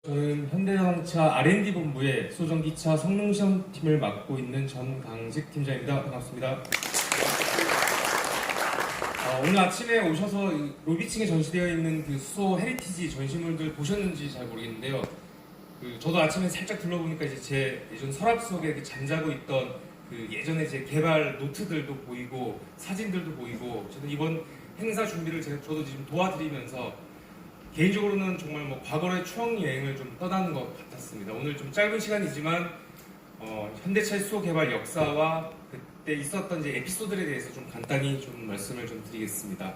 저는 현대자동차 R&D 본부의 수소전기차 성능시험팀을 맡고 있는 전강식 팀장입니다. 반갑습니다. 오늘 아침에 오셔서 로비층에 전시되어 있는 그 수소 헤리티지 전시물들 보셨는지 잘 모르겠는데요. 저도 아침에 살짝 둘러보니까 이제 제 예전 서랍 속에 이렇게 잠자고 있던 그 예전에 제 개발 노트들도 보이고 사진들도 보이고, 저는 이번 행사 준비를 저도 지금 도와드리면서 개인적으로는 정말 뭐 과거의 추억 여행을 좀 떠나는 것 같았습니다. 오늘 좀 짧은 시간이지만 현대차의 수소 개발 역사와 그때 있었던 이제 에피소드에 대해서 좀 간단히 좀 말씀을 좀 드리겠습니다.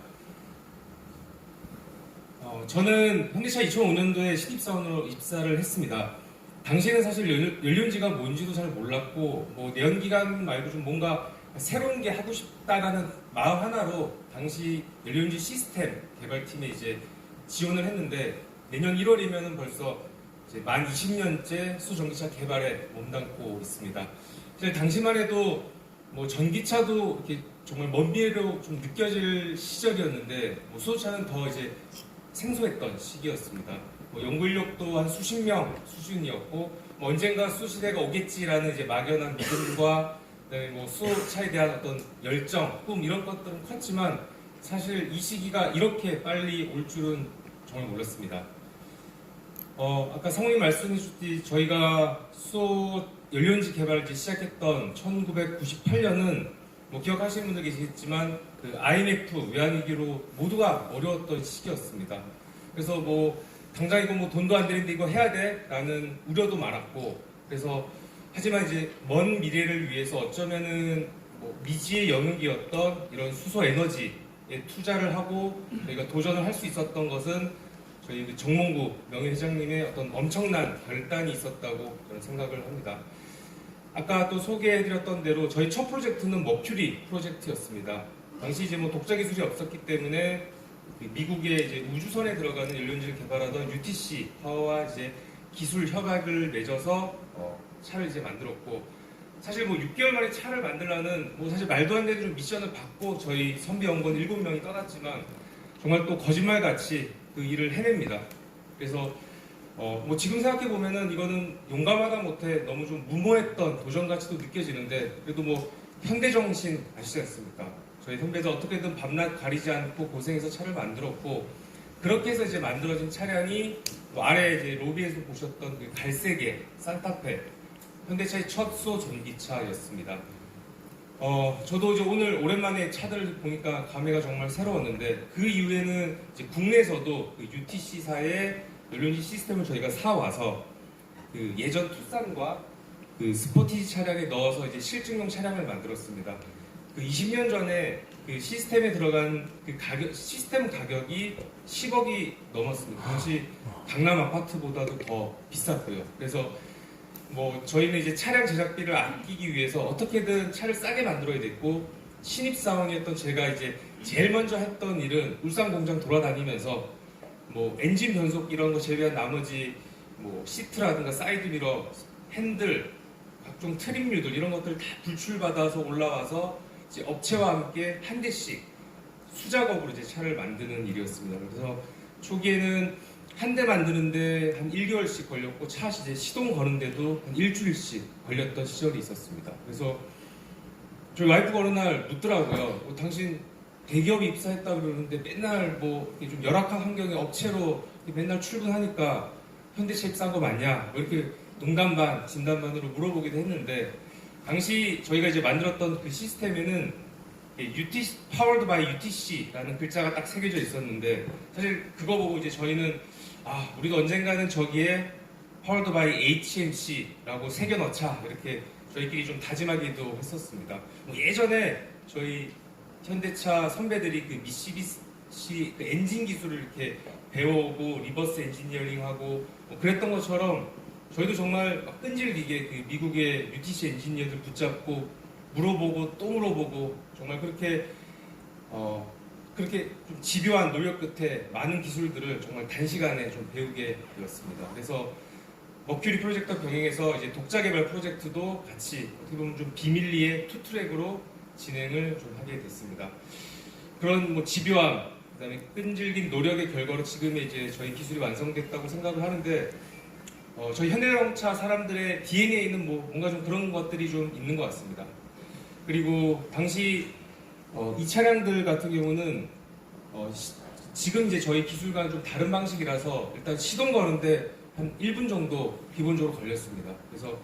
저는 현대차 2005년도에 신입사원으로 입사를 했습니다. 당시에는 사실 연료인지가 뭔지도 잘 몰랐고, 뭐 내연기관 말고 좀 뭔가 새로운 게 하고 싶다라는 마음 하나로 당시 연료인지 시스템 개발팀에 이제 지원을 했는데, 내년 1월이면 벌써 이제 만 20년째 수전기차 개발에 몸담고 있습니다. 사실 당시만 해도 뭐 전기차도 이렇게 정말 먼 미래로 좀 느껴질 시절이었는데, 뭐 수소차는 더 이제 생소했던 시기였습니다. 뭐 연구 인력도 한 수십 명 수준이었고, 뭐 언젠가 수시대가 오겠지라는 이제 막연한 믿음과 뭐 수소차에 대한 어떤 열정, 꿈 이런 것들은 컸지만, 사실 이 시기가 이렇게 빨리 올 줄은 정말 몰랐습니다. 아까 성우님 말씀해 주셨듯이 저희가 수소 연료인지 개발을 이제 시작했던 1998년은 뭐 기억하시는 분들 계시겠지만 그 IMF 외환위기로 모두가 어려웠던 시기였습니다. 그래서 뭐 당장 이거 뭐 돈도 안 되는데 이거 해야 돼? 라는 우려도 많았고, 그래서 하지만 이제 먼 미래를 위해서 어쩌면은 뭐 미지의 영역이었던 이런 수소 에너지에 투자를 하고 저희가 도전을 할 수 있었던 것은 저희 그 정몽구 명예회장님의 어떤 엄청난 결단이 있었다고 저는 생각을 합니다. 아까 또 소개해드렸던 대로 저희 첫 프로젝트는 머큐리 프로젝트였습니다. 당시 이제 뭐 독자 기술이 없었기 때문에 그 미국의 이제 우주선에 들어가는 연료인지를 개발하던 UTC와 이제 기술 협약을 맺어서 차를 이제 만들었고, 사실 뭐 6개월 만에 차를 만들라는 뭐 사실 말도 안 되는 좀 미션을 받고 저희 선배 연구원 7명이 떠났지만 정말 또 거짓말같이 그 일을 해냅니다. 그래서 뭐 지금 생각해 보면은 이거는 용감하다 못해 너무 좀 무모했던 도전 가치도 느껴지는데, 그래도 뭐 현대 정신 아시지 않습니까? 저희 선배도 어떻게든 밤낮 가리지 않고 고생해서 차를 만들었고, 그렇게 해서 이제 만들어진 차량이 뭐 아래 이제 로비에서 보셨던 그 갈색의 산타페 현대차의 첫 수소 전기차였습니다. 저도 이제 오늘 오랜만에 차들을 보니까 감회가 정말 새로웠는데, 그 이후에는 이제 국내에서도 그 UTC사의 연료인지 시스템을 저희가 사와서 그 예전 투싼과 그 스포티지 차량에 넣어서 이제 실증용 차량을 만들었습니다. 그 20년 전에 그 시스템에 들어간 그 시스템 가격이 10억이 넘었습니다. 당시 강남 아파트보다도 더 비쌌고요. 그래서 뭐 저희는 이제 차량 제작비를 아끼기 위해서 어떻게든 차를 싸게 만들어야 됐고, 신입사원이었던 제가 이제 제일 먼저 했던 일은 울산 공장 돌아다니면서 뭐 엔진 변속 이런 거 제외한 나머지 뭐 시트라든가 사이드 미러, 핸들, 각종 트림류들 이런 것들 다 불출받아서 올라와서 이제 업체와 함께 한 대씩 수작업으로 이제 차를 만드는 일이었습니다. 그래서 초기에는 한 대 만드는데 한 1개월씩 걸렸고, 차 이제 시동 거는데도 한 일주일씩 걸렸던 시절이 있었습니다. 그래서 저희 와이프가 어느 날 묻더라고요. 당신 대기업에 입사했다고 그러는데 맨날 뭐 좀 열악한 환경의 업체로 맨날 출근하니까 현대차 입사한 거 맞냐? 뭐 이렇게 농담 반 진담 반으로 물어보기도 했는데, 당시 저희가 이제 만들었던 그 시스템에는 Powered by UTC라는 글자가 딱 새겨져 있었는데, 사실 그거 보고 이제 저희는 우리도 언젠가는 저기에 Powered by HMC라고 새겨넣자, 이렇게 저희끼리 좀 다짐하기도 했었습니다. 뭐 예전에 저희 현대차 선배들이 그 미쓰비시 그 엔진 기술을 이렇게 배워오고 리버스 엔지니어링하고 뭐 그랬던 것처럼 저희도 정말 끈질기게 그 미국의 UTC 엔지니어들 붙잡고 물어보고 또 물어보고, 정말 그렇게 좀 집요한 노력 끝에 많은 기술들을 정말 단시간에 좀 배우게 되었습니다. 그래서 머큐리 프로젝트 병행해서 이제 독자 개발 프로젝트도 같이 어떻게 보면 좀 비밀리에 투트랙으로 진행을 좀 하게 됐습니다. 그런 뭐 집요함, 그다음에 끈질긴 노력의 결과로 지금의 이제 저희 기술이 완성됐다고 생각을 하는데, 저희 현대자동차 사람들의 DNA에 있는 뭔가 좀 그런 것들이 좀 있는 것 같습니다. 그리고 당시 이 차량들 같은 경우는 지금 이제 저희 기술과는 좀 다른 방식이라서 일단 시동 거는데 한 1분 정도 기본적으로 걸렸습니다. 그래서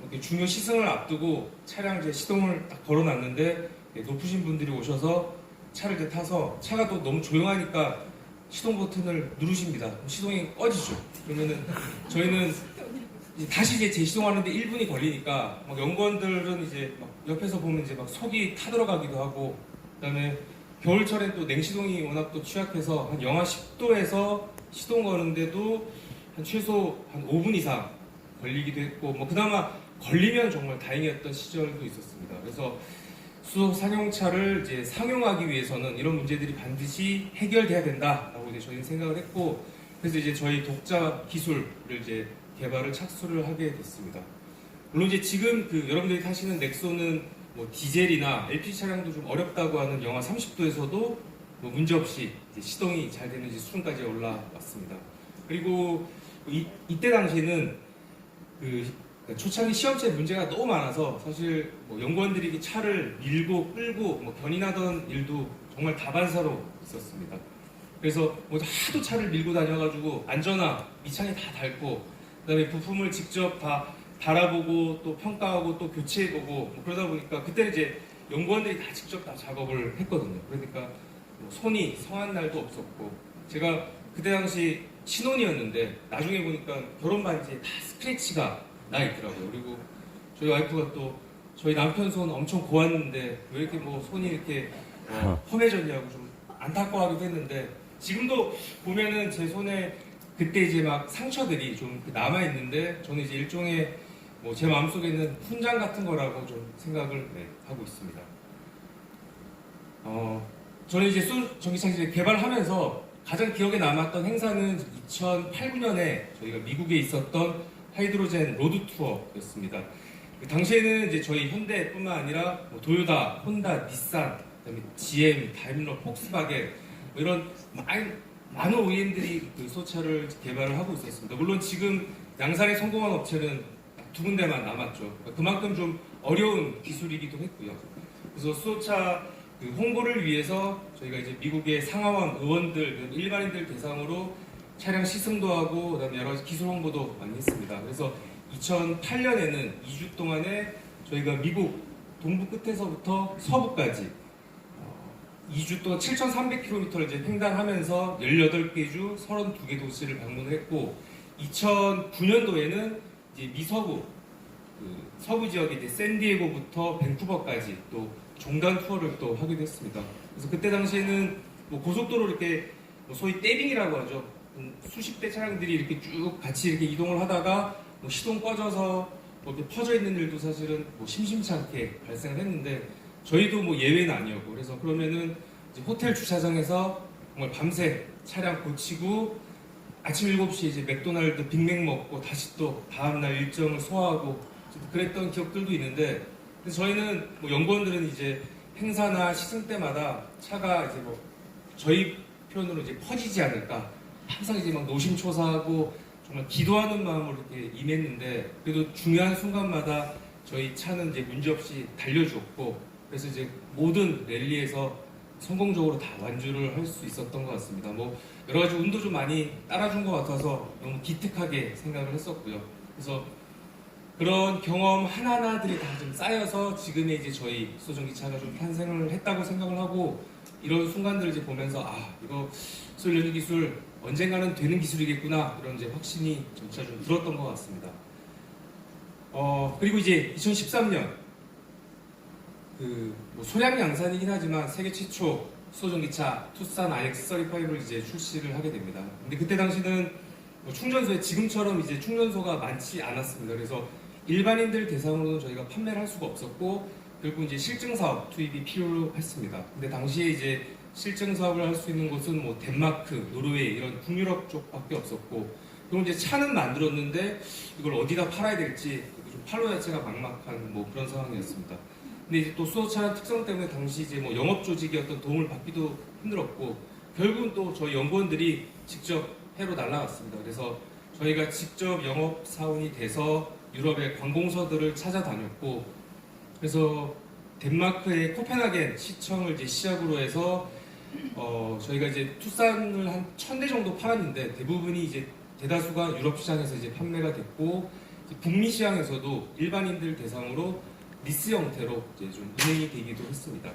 이렇게 중요 시승을 앞두고 차량 이제 시동을 딱 걸어놨는데 높으신 분들이 오셔서 차를 이제 타서 차가 또 너무 조용하니까 시동 버튼을 누르십니다. 시동이 꺼지죠. 그러면은 저희는 다시 이제 재시동하는데 1분이 걸리니까 막 연구원들은 이제 막 옆에서 보면 이제 막 속이 타들어가기도 하고, 그다음에 겨울철엔 또 냉시동이 워낙 또 취약해서 한 영하 10도에서 시동 거는데도 한 최소 한 5분 이상 걸리기도 했고, 뭐 그나마 걸리면 정말 다행이었던 시절도 있었습니다. 그래서 수소 상용차를 이제 상용하기 위해서는 이런 문제들이 반드시 해결돼야 된다라고 이제 저희는 생각을 했고, 그래서 이제 저희 독자 기술을 이제 개발을 착수를 하게 됐습니다. 물론 이제 지금 여러분들이 타시는 넥소는 뭐 디젤이나 LPG 차량도 좀 어렵다고 하는 영하 30도에서도 뭐 문제 없이 이제 시동이 잘 되는지 수준까지 올라왔습니다. 그리고 이때 당시에는 초창기 시험체 문제가 너무 많아서 사실 뭐 연구원들이 차를 밀고 끌고 뭐 견인하던 일도 정말 다반사로 있었습니다. 그래서 뭐 하도 차를 밀고 다녀가지고 안전화 밑창에 다 닳고, 그다음에 부품을 직접 다 달아보고 또 평가하고 또 교체해보고 뭐 그러다 보니까 그때는 이제 연구원들이 다 직접 다 작업을 했거든요. 그러니까 뭐 손이 성한 날도 없었고, 제가 그때 당시 신혼이었는데 나중에 보니까 결혼 반지에 다 스크래치가 나 있더라고요. 그리고 저희 와이프가 또 저희 남편 손 엄청 고왔는데 왜 이렇게 뭐 손이 이렇게 험해졌냐고 좀 안타까워하기도 했는데, 지금도 보면은 제 손에 그때 이제 막 상처들이 좀 남아 있는데 저는 이제 일종의 뭐 제 마음속에 있는 훈장 같은 거라고 좀 생각을 하고 있습니다. 저는 이제 전기차 이제 개발하면서 가장 기억에 남았던 행사는 2008, 9년에 저희가 미국에 있었던 하이드로젠 로드 투어였습니다. 그 당시에는 이제 저희 현대뿐만 아니라 뭐 도요타, 혼다, 닛산, 그다음에 GM, 다임러, 폭스바겐 뭐 이런 많은 OEM들이 그 수소차를 개발을 하고 있었습니다. 물론 지금 양산에 성공한 업체는 두 군데만 남았죠. 그만큼 좀 어려운 기술이기도 했고요. 그래서 수소차 홍보를 위해서 저희가 이제 미국의 상하원 의원들, 일반인들 대상으로 차량 시승도 하고 그다음에 여러 가지 기술 홍보도 많이 했습니다. 그래서 2008년에는 2주 동안에 저희가 미국 동부 끝에서부터 서부까지 2주 동안 7,300km를 이제 횡단하면서 18개 주 32개 도시를 방문을 했고, 2009년도에는 이제 미서부 서부 지역의 이제 샌디에고부터 밴쿠버까지 또 종단 투어를 또 하기도 했습니다. 그래서 그때 당시에는 뭐 고속도로 이렇게 뭐 소위 떼빙이라고 하죠. 수십 대 차량들이 이렇게 쭉 같이 이렇게 이동을 하다가 뭐 시동 꺼져서 뭐 이렇게 퍼져 있는 일도 사실은 뭐 심심치 않게 발생을 했는데, 저희도 뭐 예외는 아니었고, 그래서 그러면은 이제 호텔 주차장에서 정말 밤새 차량 고치고 아침 7시에 이제 맥도날드 빅맥 먹고 다시 또 다음날 일정을 소화하고 그랬던 기억들도 있는데, 그래서 저희는 뭐 연구원들은 이제 행사나 시승 때마다 차가 이제 뭐 저희 표현으로 이제 퍼지지 않을까 항상 이제 막 노심초사하고 정말 기도하는 마음으로 이렇게 임했는데, 그래도 중요한 순간마다 저희 차는 이제 문제없이 달려주었고, 그래서 이제 모든 랠리에서 성공적으로 다 완주를 할 수 있었던 것 같습니다. 뭐 여러 가지 운도 좀 많이 따라준 것 같아서 너무 기특하게 생각을 했었고요. 그래서 그런 경험 하나하나들이 다 좀 쌓여서 지금의 이제 저희 수소전기차가 좀 탄생을 했다고 생각을 하고, 이런 순간들을 이제 보면서 이거 수소 연료 기술 언젠가는 되는 기술이겠구나, 이런 이제 확신이 점차 좀 들었던 것 같습니다. 그리고 이제 2013년 뭐 소량 양산이긴 하지만 세계 최초 수소전기차 투싼 IX35를 이제 출시를 하게 됩니다. 근데 그때 당시는 뭐 충전소에 지금처럼 이제 충전소가 많지 않았습니다. 그래서 일반인들 대상으로는 저희가 판매를 할 수가 없었고, 결국 이제 실증 사업 투입이 필요했습니다. 근데 당시에 이제 실증 사업을 할 수 있는 곳은 뭐 덴마크, 노르웨이 이런 북유럽 쪽밖에 없었고, 그럼 이제 차는 만들었는데 이걸 어디다 팔아야 될지 좀 판로 자체가 막막한 뭐 그런 상황이었습니다. 근데 이제 또 수소차는 특성 때문에 당시 이제 뭐 영업 조직의 어떤 도움을 받기도 힘들었고, 결국은 또 저희 연구원들이 직접 해로 날아갔습니다. 그래서 저희가 직접 영업 사원이 돼서 유럽의 관공서들을 찾아다녔고, 그래서 덴마크의 코펜하겐 시청을 이제 시작으로 해서 저희가 이제 투싼을 한 1000대 정도 팔았는데 대부분이 이제 대다수가 유럽 시장에서 이제 판매가 됐고, 이제 북미 시장에서도 일반인들 대상으로 리스 형태로 이제 좀 운행이 되기도 했습니다.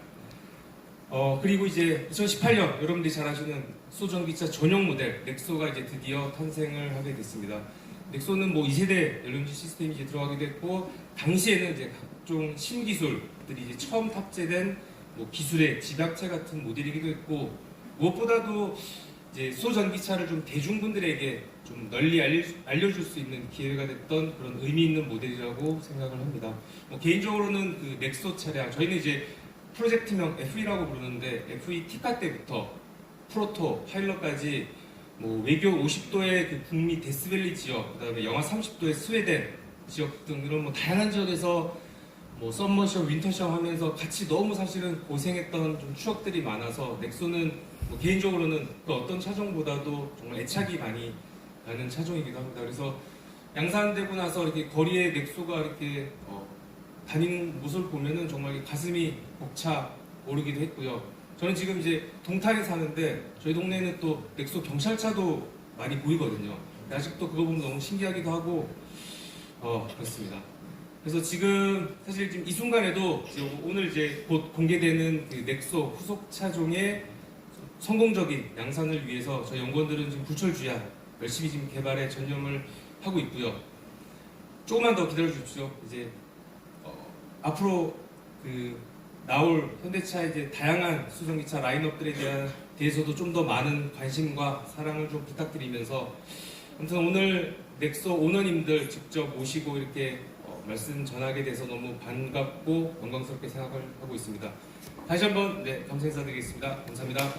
그리고 이제 2018년 여러분들이 잘 아시는 수소전기차 전용 모델 넥소가 이제 드디어 탄생을 하게 됐습니다. 넥소는 뭐 2세대 LNG 시스템이 이제 들어가기도 했고, 당시에는 이제 각종 신기술들이 이제 처음 탑재된 뭐 기술의 집약체 같은 모델이기도 했고, 무엇보다도 이제 수소전기차를 좀 대중분들에게 좀 널리 알려줄 수 있는 기회가 됐던 그런 의미 있는 모델이라고 생각을 합니다. 뭐 개인적으로는 그 넥소 차량, 저희는 이제 프로젝트명 FE라고 부르는데, FE 티카 때부터 프로토, 파일럿까지 뭐 외교 50도의 그 북미 데스밸리 지역, 그다음에 영하 30도의 스웨덴 지역 등 이런 뭐 다양한 지역에서 뭐 썸머셔, 윈터셔 하면서 같이 너무 사실은 고생했던 좀 추억들이 많아서, 넥소는 뭐 개인적으로는 그 어떤 차종보다도 정말 애착이 많이 가는 차종이기도 합니다. 그래서 양산되고 나서 이렇게 거리에 넥소가 이렇게 다니는 모습을 보면은 정말 가슴이 벅차 오르기도 했고요. 저는 지금 이제 동탄에 사는데 저희 동네에는 또 넥소 경찰차도 많이 보이거든요. 아직도 그거 보면 너무 신기하기도 하고 그렇습니다. 그래서 지금 사실 지금 이 순간에도 오늘 이제 곧 공개되는 그 넥소 후속 차종의 성공적인 양산을 위해서 저희 연구원들은 지금 불철주야 열심히 지금 개발에 전념을 하고 있고요. 조금만 더 기다려 주십시오. 이제 앞으로 그 나올 현대차 이제 다양한 수소전기차 라인업들에 대해서도 좀 더 많은 관심과 사랑을 좀 부탁드리면서, 아무튼 오늘 넥소 오너님들 직접 모시고 이렇게 말씀 전하게 돼서 너무 반갑고 영광스럽게 생각을 하고 있습니다. 다시 한번 감사 인사드리겠습니다. 감사합니다.